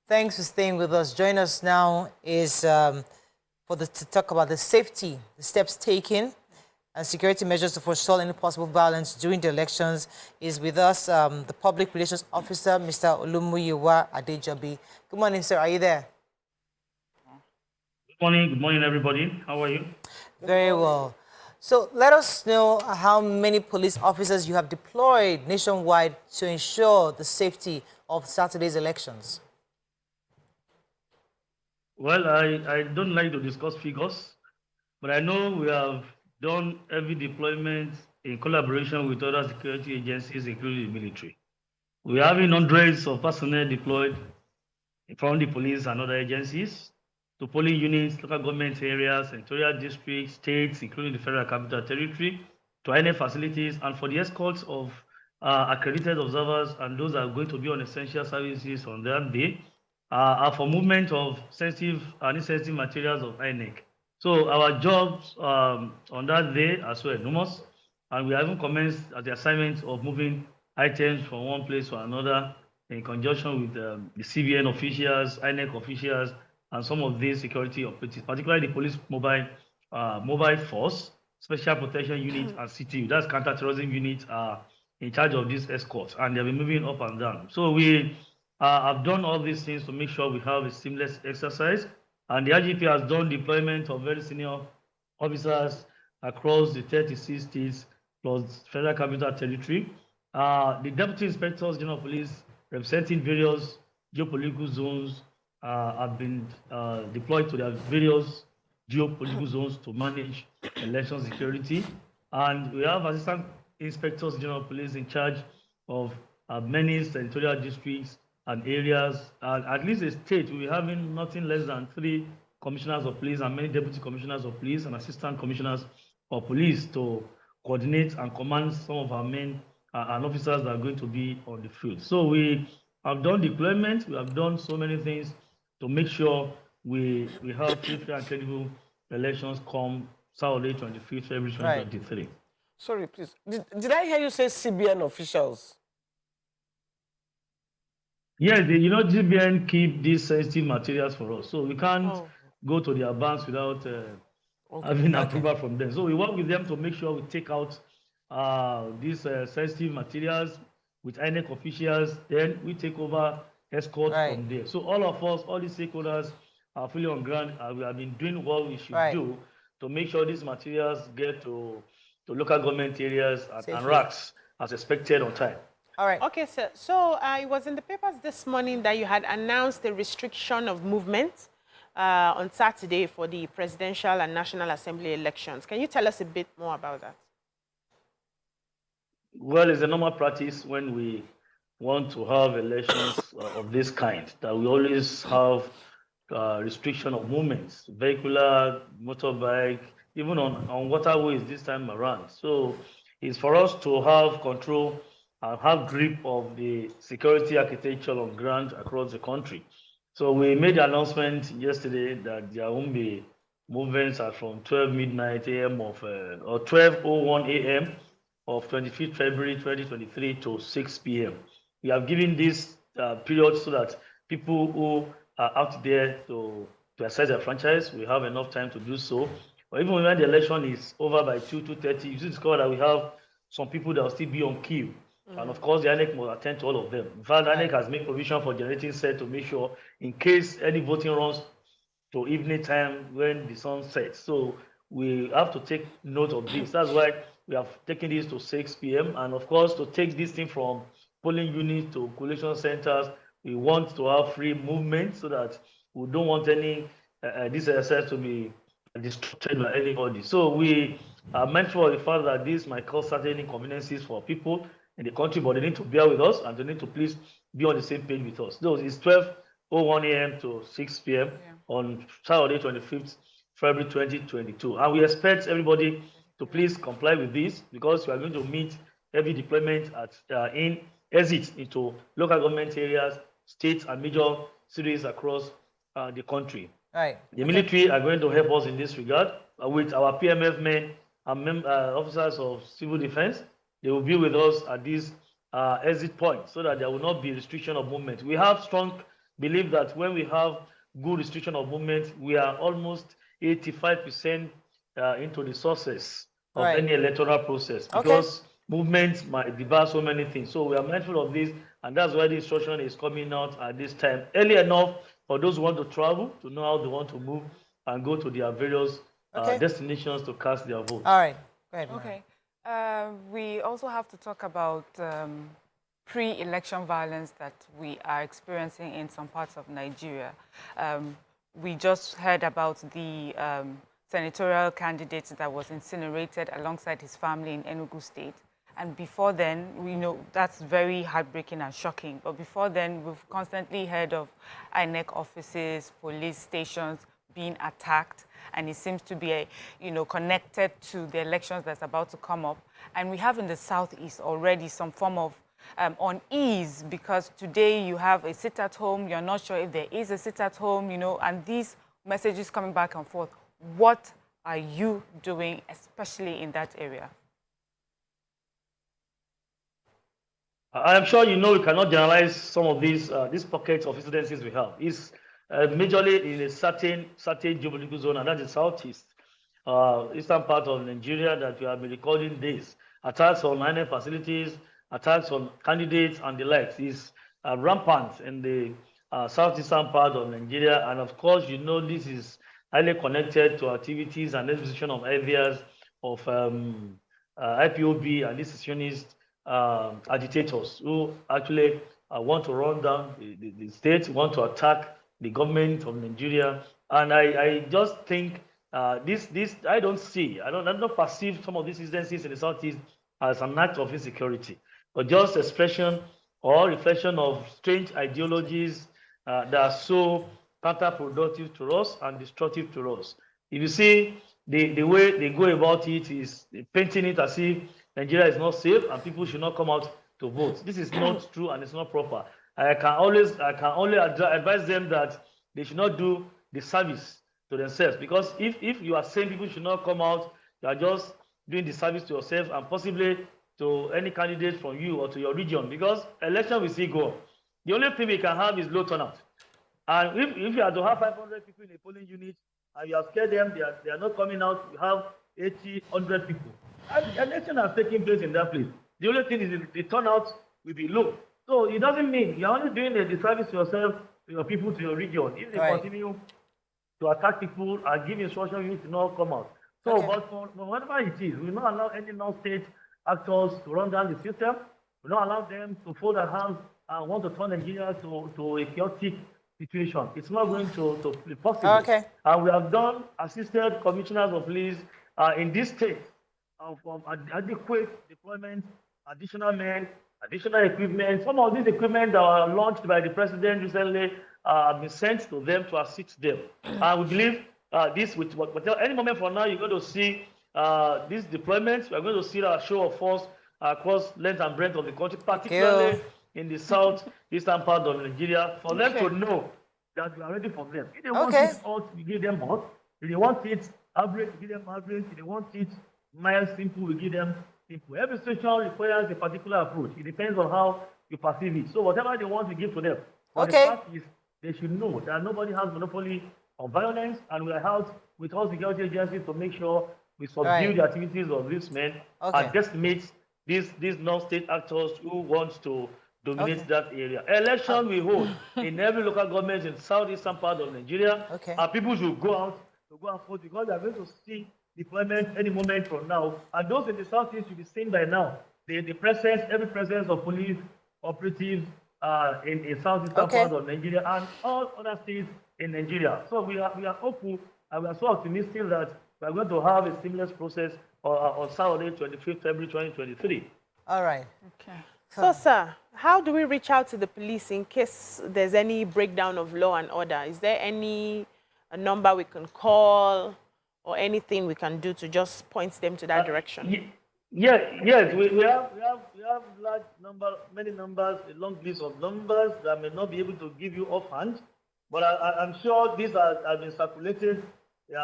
Thanks for staying with us. Join us now is to talk about the safety, the steps taken, and security measures to forestall any possible violence during the elections. Is with us the Public Relations Officer, Mr. Olumuyiwa Adejobi. Good morning, sir. Are you there? Good morning, everybody. How are you? Very well. So let us know how many police officers you have deployed nationwide to ensure the safety of Saturday's elections. Well, I don't like to discuss figures, but I know we have done heavy deployment in collaboration with other security agencies, including the military. We're having hundreds of personnel deployed from the police and other agencies to polling units, local government areas, senatorial districts, states, including the Federal Capital Territory, to INEC facilities, and for the escorts of accredited observers and those that are going to be on essential services on that day, are for movement of sensitive and insensitive materials of INEC. So our jobs on that day as well enormous, and we haven't commenced the assignment of moving items from one place to another in conjunction with the CBN officials, INEC officials, and some of these security operatives, particularly the police mobile force, special protection unit, and CTU, that's counter-terrorism unit, are in charge of these escorts, and they'll be moving up and down. So we have done all these things to make sure we have a seamless exercise, and the IGP has done deployment of very senior officers across the 36 states plus Federal Capital Territory. The Deputy Inspectors General of Police representing various geopolitical zones have been deployed to their various geopolitical zones to manage election security. And we have Assistant Inspectors General of Police in charge of many senatorial districts and areas. At least a state, we're having nothing less than 3 commissioners of police and many deputy commissioners of police and assistant commissioners of police to coordinate and command some of our men and officers that are going to be on the field. So we have done deployment, we have done so many things to make sure we have free, fair, and credible elections come Saturday, 25th February 2023. Right. Sorry, please. Did I hear you say CBN officials? Yes, GBN keep these sensitive materials for us, so we can't go to their banks without having approval from them. So we work with them to make sure we take out these sensitive materials with INEC officials, then we take over escorts from there. So all of us, all the stakeholders are fully on ground. We have been doing what we should do to make sure these materials get to local government areas and racks as expected on time. All right. Okay, sir. So it was in the papers this morning that you had announced the restriction of movement on Saturday for the presidential and National Assembly elections. Can you tell us a bit more about that? Well, it's a normal practice when we want to have elections of this kind, that we always have restriction of movements, vehicular, motorbike, even on waterways this time around. So it's for us to have control and have grip of the security architecture on ground across the country. So we made the announcement yesterday that there won't be movements from 12 midnight a.m. or 12:01 a.m. of 25th February 2023 to 6 p.m. We have given this period so that people who are out there to exercise their franchise, we have enough time to do so. But even when the election is over by 2:30, you see discover that we have some people that will still be on queue. And of course, the INEC will attend to all of them. In fact, INEC has made provision for generating set to make sure in case any voting runs to evening time when the sun sets. So we have to take note of this. That's why we have taken this to 6 p.m. And of course, to take this thing from polling units to collation centers, we want to have free movement so that we don't want any this exercise to be disrupted by anybody. So we are mindful of the fact that this might cause certain inconveniences for people in the country, but they need to bear with us and they need to please be on the same page with us. So it's 12:01 a.m. to 6 p.m. on Saturday, 25th February 2022. And we expect everybody to please comply with this because we are going to meet heavy deployment in exits into local government areas, states, and major cities across the country. Right. The military are going to help us in this regard with our PMF men and officers of civil defense. They will be with us at this exit point so that there will not be restriction of movement. We have strong believe that when we have good restriction of movement, we are almost 85% into the success of Right. any electoral process, Okay. because movement might debar so many things. So we are mindful of this, and that's why the instruction is coming out at this time, early enough for those who want to travel to know how they want to move and go to their various Okay. destinations to cast their votes. All right. Go ahead, Mara. Okay. We also have to talk about pre-election violence that we are experiencing in some parts of Nigeria. We just heard about the senatorial candidate that was incinerated alongside his family in Enugu State. And before then, we know that's very heartbreaking and shocking. But before then, we've constantly heard of INEC offices, police stations being attacked, and it seems to be, connected to the elections that's about to come up. And we have in the Southeast already some form of unease, because today you have a sit-at-home, you're not sure if there is a sit-at-home, and these messages coming back and forth. What are you doing, especially in that area? I'm sure we cannot generalize some of these pockets of incidences we have. It's majorly in a certain geopolitical zone, and that is southeast, eastern part of Nigeria, that we have been recording this. Attacks on INEC facilities, attacks on candidates and the likes is rampant in the southeastern part of Nigeria. And of course, this is highly connected to activities and exposition of ideas of IPOB and secessionist agitators who actually want to run down the state, want to attack the government of Nigeria. And I just think I don't perceive some of these incidences in the Southeast as an act of insecurity, but just expression or reflection of strange ideologies that are so counterproductive to us and destructive to us. If you see the way they go about it is painting it as if Nigeria is not safe and people should not come out to vote. This is not true and it's not proper. I can only advise them that they should not do the service to themselves, because if you are saying people should not come out, you are just doing the service to yourself and possibly to any candidate from you or to your region, because election will still go on. The only thing we can have is low turnout. And if you have to have 500 people in a polling unit and you have scared them, they are not coming out, you have 80, 100 people. And election has taken place in that place. The only thing is the turnout will be low. So it doesn't mean you're only doing the service to yourself, to your people, to your region. If they continue to attack people and give instructions, you need to not come out. So, but for whatever it is, we will not allow any non-state actors to run down the system. We will not allow them to fold their hands and want to turn Nigeria to a chaotic situation. It's not going to be possible. Okay. And we have done assisted commissioners of police in this state of adequate deployment, additional men, additional equipment. Some of these equipment that were launched by the president recently have been sent to them to assist them. And we believe any moment from now, you're going to see these deployments. We're going to see a show of force across length and breadth of the country, particularly in the southeastern part of Nigeria, for them to know that we are ready for them. If they want it hot, we give them hot. If they want it average, we give them average. If they want it mild, simple, we give them simple. Every situation requires a particular approach. It depends on how you perceive it. So whatever they want, we give to them. But the fact is, they should know that nobody has monopoly on violence, and we are out with all security agencies to make sure we subdue the activities of these men and decimate these non-state actors who want to dominate that area. Election we hold in every local government in southeastern part of Nigeria, and people should go out to go and vote, because they are going to see deployment any moment from now. And those in the southeast should be seen by now. The presence, every presence of police operatives in southeastern part of Nigeria and all other states in Nigeria. So we are hopeful and we are so optimistic that we are going to have a seamless process on Saturday, 25th February 2023. All right. Okay. So, sir, how do we reach out to the police in case there's any breakdown of law and order? Is there any number we can call or anything we can do to just point them to that direction? Yes, we have large number, many numbers, a long list of numbers that I may not be able to give you offhand, but I'm sure these have been circulated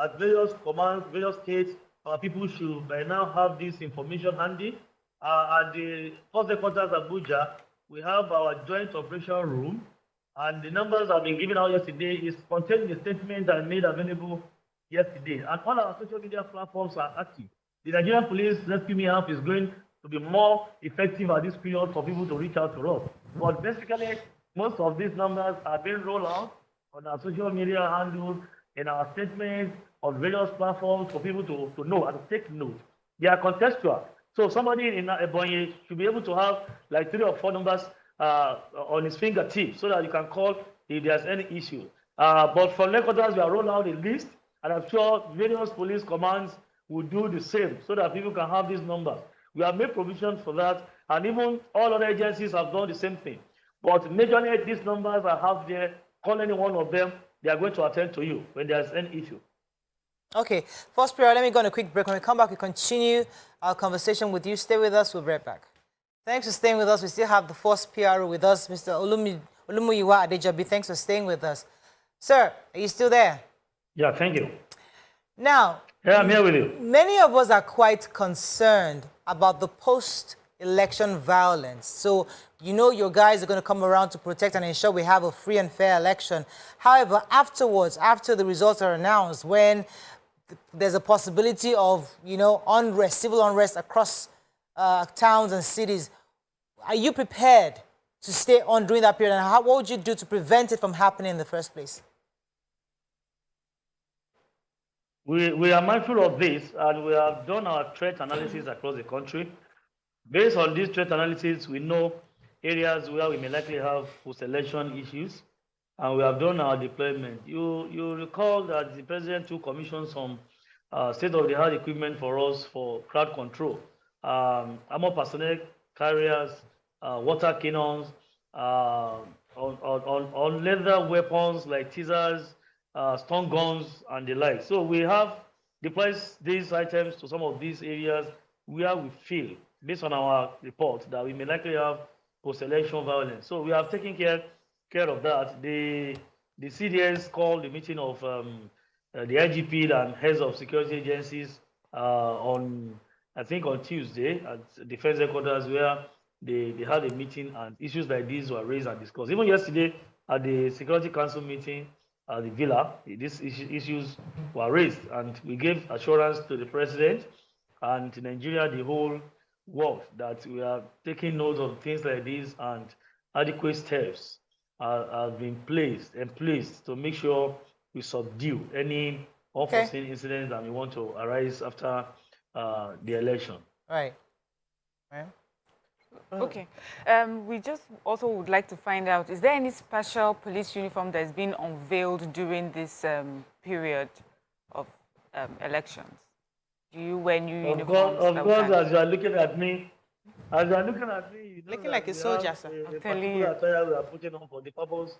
at various commands, various states. Our people should by now have this information handy. At the First Headquarters Abuja, we have our joint operation room, And the numbers have been given out yesterday is contained in the statement that I made available yesterday. And all our social media platforms are active. The Nigerian Police Rescue Me app is going to be more effective at this period for people to reach out to us. But basically, most of these numbers are being rolled out on our social media handles, in our statements, on various platforms for people to know and to take note. They are contextual. So somebody in Ebonyi should be able to have like 3 or 4 numbers on his fingertips so that you can call if there's any issue. But for headquarters, we are rolling out a list, and I'm sure various police commands will do the same so that people can have these numbers. We have made provision for that, and even all other agencies have done the same thing. But majorly, these numbers I have there, call any one of them, they are going to attend to you when there's any issue. Okay, first period, let me go on a quick break. When we come back, we continue our conversation with you. Stay with us, we'll be right back. Thanks for staying with us. We still have the first PRO with us, Mr. Olumuyiwa Adejobi. Thanks for staying with us. Sir, are you still there? Yeah, thank you. Now, yeah, I'm here with you. Many of us are quite concerned about the post-election violence. So, you know your guys are going to come around to protect and ensure we have a free and fair election. However, afterwards, after the results are announced, when there's a possibility of, unrest, civil unrest across towns and cities, are you prepared to stay on during that period? And what would you do to prevent it from happening in the first place? We are mindful of this, and we have done our threat analysis across the country. Based on this threat analysis, we know areas where we may likely have post-election issues, and we have done our deployment. You recall that the president took commission some state-of-the-art equipment for us for crowd control, armor personnel carriers, water cannons, on leather weapons like teasers, stun guns, and the like. So we have deployed these items to some of these areas where we feel, based on our report, that we may likely have post-election violence. So we have taken care of that. The CDS called the meeting of the IGP and heads of security agencies I think on Tuesday at Defense Headquarters, where they had a meeting and issues like these were raised and discussed. Even yesterday at the Security Council meeting at the Villa, these issues were raised, and we gave assurance to the president and to Nigeria, the whole world, that we are taking note of things like this, and adequate steps have been placed to make sure we subdue any unforeseen incidents that we want to arise after the election. Right. Okay. We just also would like to find out, is there any special police uniform that is being unveiled during this period of elections? Do you wear new uniforms? Of course, as you are looking at me, you know, looking like a soldier, sir. I'm telling you. Attire we are putting on for the purpose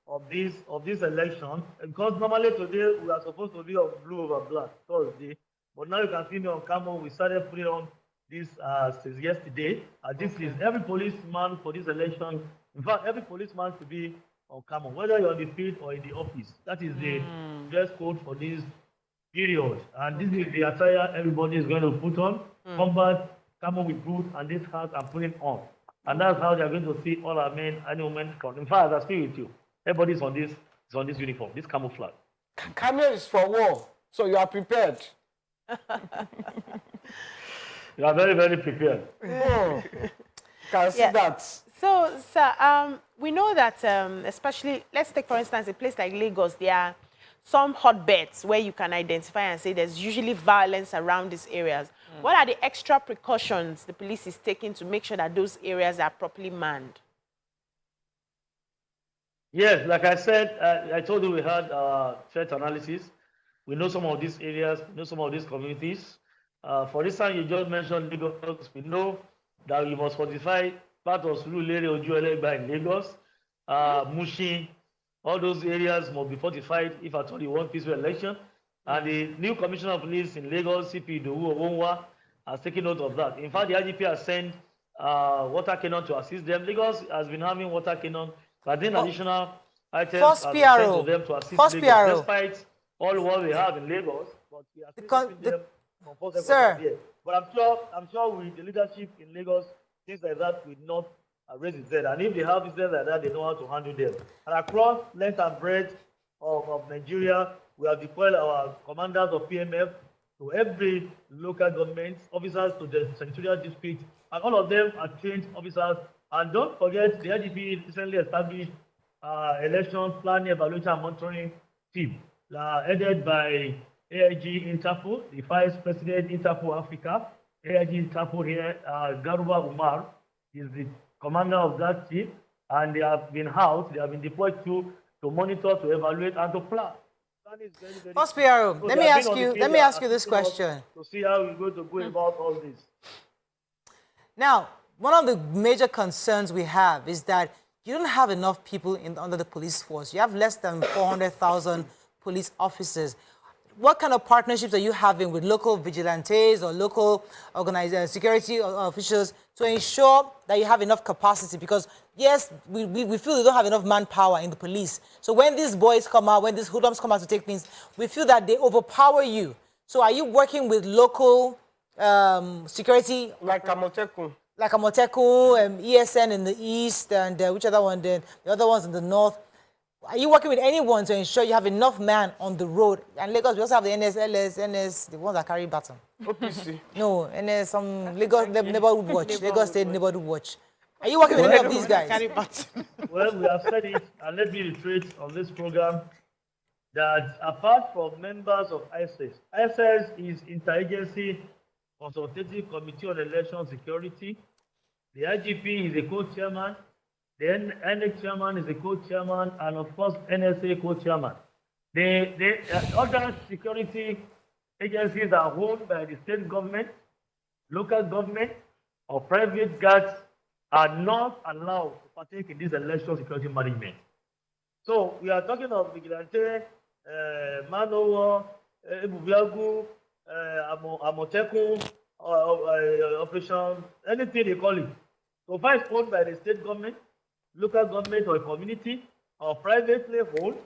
of this election. Because normally today we are supposed to be on blue over black, Thursday. But now you can see me on camera. We started putting on this since yesterday. This is every policeman for this election. In fact, every policeman should be on camera, whether you're on the field or in the office. That is the dress code for this period. And this is the attire everybody is going to put on. Combat, camera with boots, and this hat I'm putting on. And that's how they're going to see all our men any moment from. In fact, I speak with you. Everybody's on this uniform, this camouflage. Camera is for war, so you are prepared. You are very, very prepared. Can see that. So, sir, we know that, especially, let's take, for instance, a place like Lagos, there are some hotbeds where you can identify and say there's usually violence around these areas. What are the extra precautions the police is taking to make sure that those areas are properly manned? Yes, like I said, I told you we had threat analysis. We know some of these areas, we know some of these communities. For this time, you just mentioned Lagos. We know that you must fortify part of Surulere, Ojuelegba in Lagos, Mushin. All those areas must be fortified if at all you want peaceful election. And the new commissioner of police in Lagos, CP Idowu Owonwa, has taken note of that. In fact, the IGP has sent water cannon to assist them. Lagos has been having water cannon, but then additional items have been sent to them to assist Lagos, despite all what we have in Lagos. But we are still keeping them Sir. here. But I'm sure with the leadership in Lagos, things like that will not and raise his head. And if they have business like that, they know how to handle them. And across length and breadth of Nigeria, we have deployed our commanders of PMF to every local government, officers to the senatorial district, and all of them are trained officers. And don't forget, the IGP recently established election planning, evaluation, and monitoring team, headed by AIG Interpol, the Vice President Interpol Africa, AIG Interpol here, Garuba Umar is the commander of that team, and they have been housed, they have been deployed to monitor, to evaluate, and to plan. Boss PRO, let me ask you this question. To see how we're going to go about all this. Now, one of the major concerns we have is that you don't have enough people under the police force. You have less than 400,000 police officers. What kind of partnerships are you having with local vigilantes or local security officials to ensure that you have enough capacity? Because, yes, we feel we don't have enough manpower in the police. So when these boys come out, when these hoodlums come out to take things, we feel that they overpower you. So are you working with local security? Like Amotekun. Like Amotekun, ESN in the east, and which other one then? The other ones in the north. Are you working with anyone to ensure you have enough man on the road? And Lagos, we also have the NS, LS, NS, the ones that carry baton. OPC. No, NS, Lagos Neighborhood Watch, Lagos State Neighborhood Watch. Are you working with any of these guys? Carry baton. Well, we have said it, and let me reiterate on this program that apart from members of ISS is Interagency Consultative Committee on Election Security. The IGP is a co-chairman. The NX chairman is a co-chairman, and of course, NSA co-chairman. The other security agencies are owned by the state government, local government, or private guards are not allowed to partake in this election security management. So we are talking of vigilante, Manowo, Ebubiagu, Amotekun, operation, anything they call it. So far it's owned by the state government, local government or community or privately owned,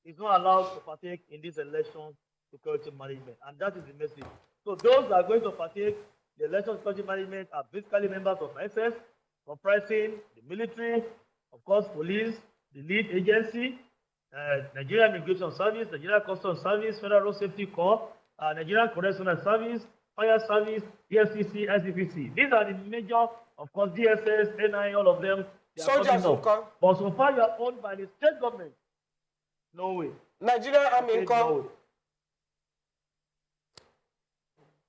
is not allowed to partake in this election security management. And that is the message. So those that are going to partake in the election security management are basically members of SS, comprising the military, of course, police, the lead agency, Nigerian Immigration Service, Nigerian Customs Service, Federal Road Safety Corps, Nigerian Correctional Service, Fire Service, EFCC, SCPC. These are the major, of course, DSS, NI, all of them. Soldiers will come. But so far, you are owned by the state government. No way. Nigerian Army come. No way.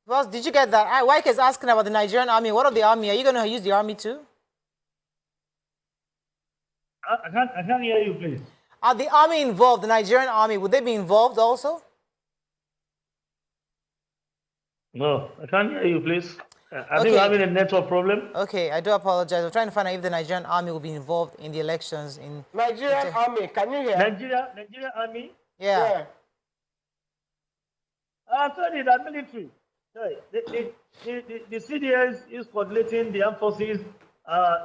Boss, did you get that? Wyke is asking about the Nigerian army. What of the army? Are you going to use the army too? I can't hear you, please. Are the army involved, the Nigerian army? Would they be involved also? No, I can't hear you, please. I think we're having a network problem. Okay, I do apologize. We're trying to find out if the Nigerian army will be involved in the elections in... Nigerian Army, can you hear? Nigeria Army? Yeah. Sorry, the military. Sorry. The CDS is coordinating the armed forces,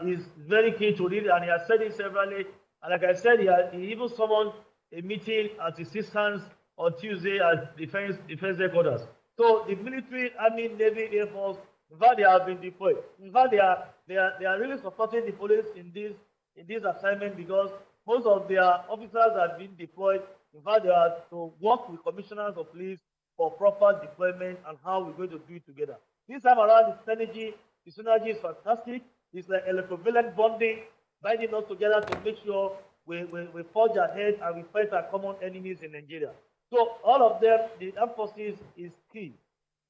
is very key to it, and he has said it severally. And like I said, he even summoned a meeting at assistance on Tuesday at defense headquarters. So the military, army, navy, air force, in fact, they have been deployed. In fact, they are really supporting the police in this assignment because most of their officers have been deployed. In fact, they are to work with commissioners of police for proper deployment and how we're going to do it together. This time around, the synergy is fantastic. It's like electrovalent bonding, binding us together to make sure we forge ahead and we fight our common enemies in Nigeria. So all of them, the armed forces is key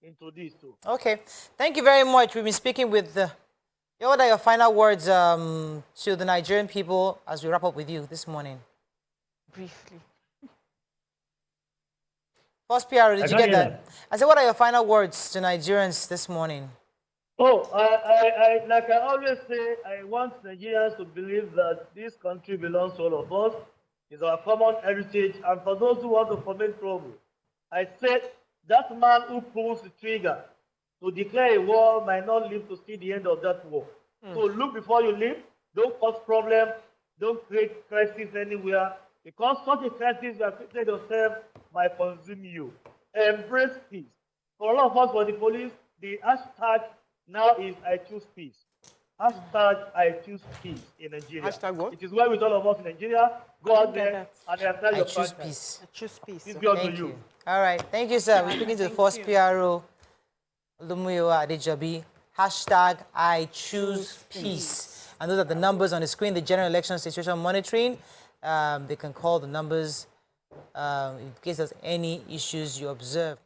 into this too. Okay, thank you very much. We've been speaking with what are your final words to the Nigerian people as we wrap up with you this morning? Briefly. First PR, did you get that? I said, what are your final words to Nigerians this morning? Oh, I like I always say, I want Nigerians to believe that this country belongs to all of us. It's our common heritage, and for those who want to foment trouble, I said that man who pulls the trigger to declare a war might not live to see the end of that war. So look before you live. Don't cause problems. Don't create crisis anywhere. Because such a crisis you have created yourself might consume you. Embrace peace. For all of us, for the police, the hashtag now is I choose peace. Hashtag I choose peace in Nigeria. Hashtag what? It is well with all of us in Nigeria. Go out get there that. and apply I your choose prioritize. peace. I choose peace. Peace sir. be unto Thank you. you. All right. Thank you, sir. We're speaking to the first you. PRO, Olumuyiwa Adejobi. Hashtag I choose peace. And those are the numbers on the screen, the general election situation monitoring. They can call the numbers in case there's any issues you observe.